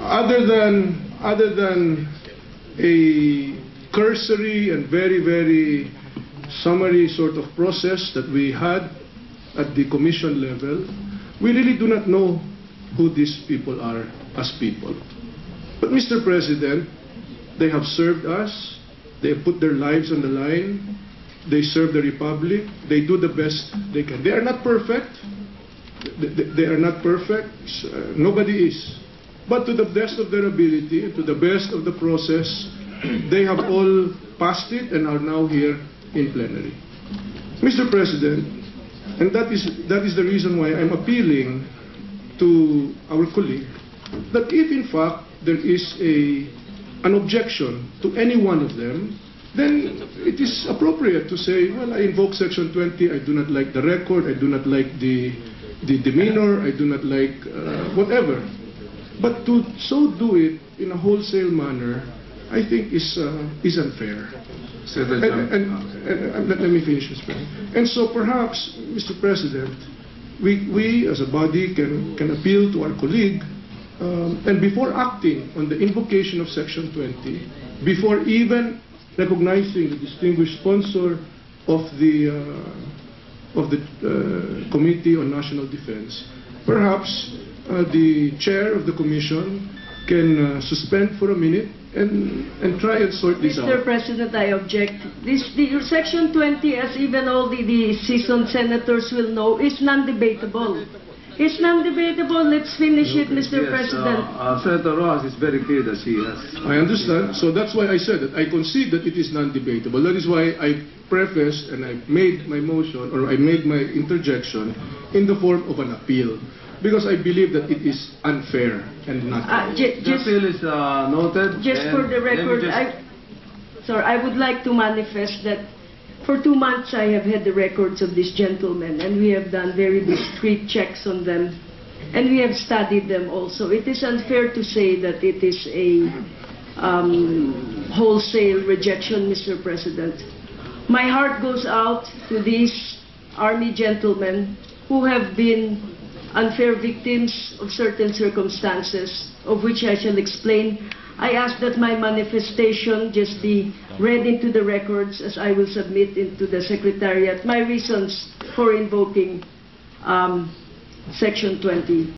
other than a cursory and very, very summary sort of process that we had at the commission level, we really do not know who these people are as people. But Mr. President, they have served us, they have put their lives on the line, they serve the Republic, they do the best they can. They are not perfect, they are not perfect, nobody is. But to the best of their ability, to the best of the process, they have all passed it and are now here in plenary. Mr. President, and that is the reason why I'm appealing to our colleague, that if in fact there is an objection to any one of them, then it is appropriate to say, well, I invoke Section 20, I do not like the record, I do not like the demeanor, I do not like whatever. But to so do it in a wholesale manner, I think is unfair. And let me finish this point. And so perhaps, Mr. President, we as a body can appeal to our colleague, and before acting on the invocation of Section 20, before even recognizing the distinguished sponsor of the Committee on National Defense, perhaps the chair of the commission can suspend for a minute and try and sort this out. Mr. President, I object. Section 20, as even all the seasoned senators will know, is non-debatable. It's non-debatable. Let's finish it, Mr. President. Senator Rojas is very clear that she has. I understand. So that's why I said that I concede that it is non-debatable. That is why I prefaced and I made my motion, or I made my interjection in the form of an appeal. Because I believe that it is unfair and not The appeal is noted. Just for the record, I would like to manifest that for 2 months I have had the records of these gentlemen, and we have done very discreet checks on them, and we have studied them also. It is unfair to say that it is a wholesale rejection, Mr. President. My heart goes out to these Army gentlemen who have been unfair victims of certain circumstances, of which I shall explain. I ask that my manifestation just be read into the records as I will submit into the Secretariat my reasons for invoking Section 20.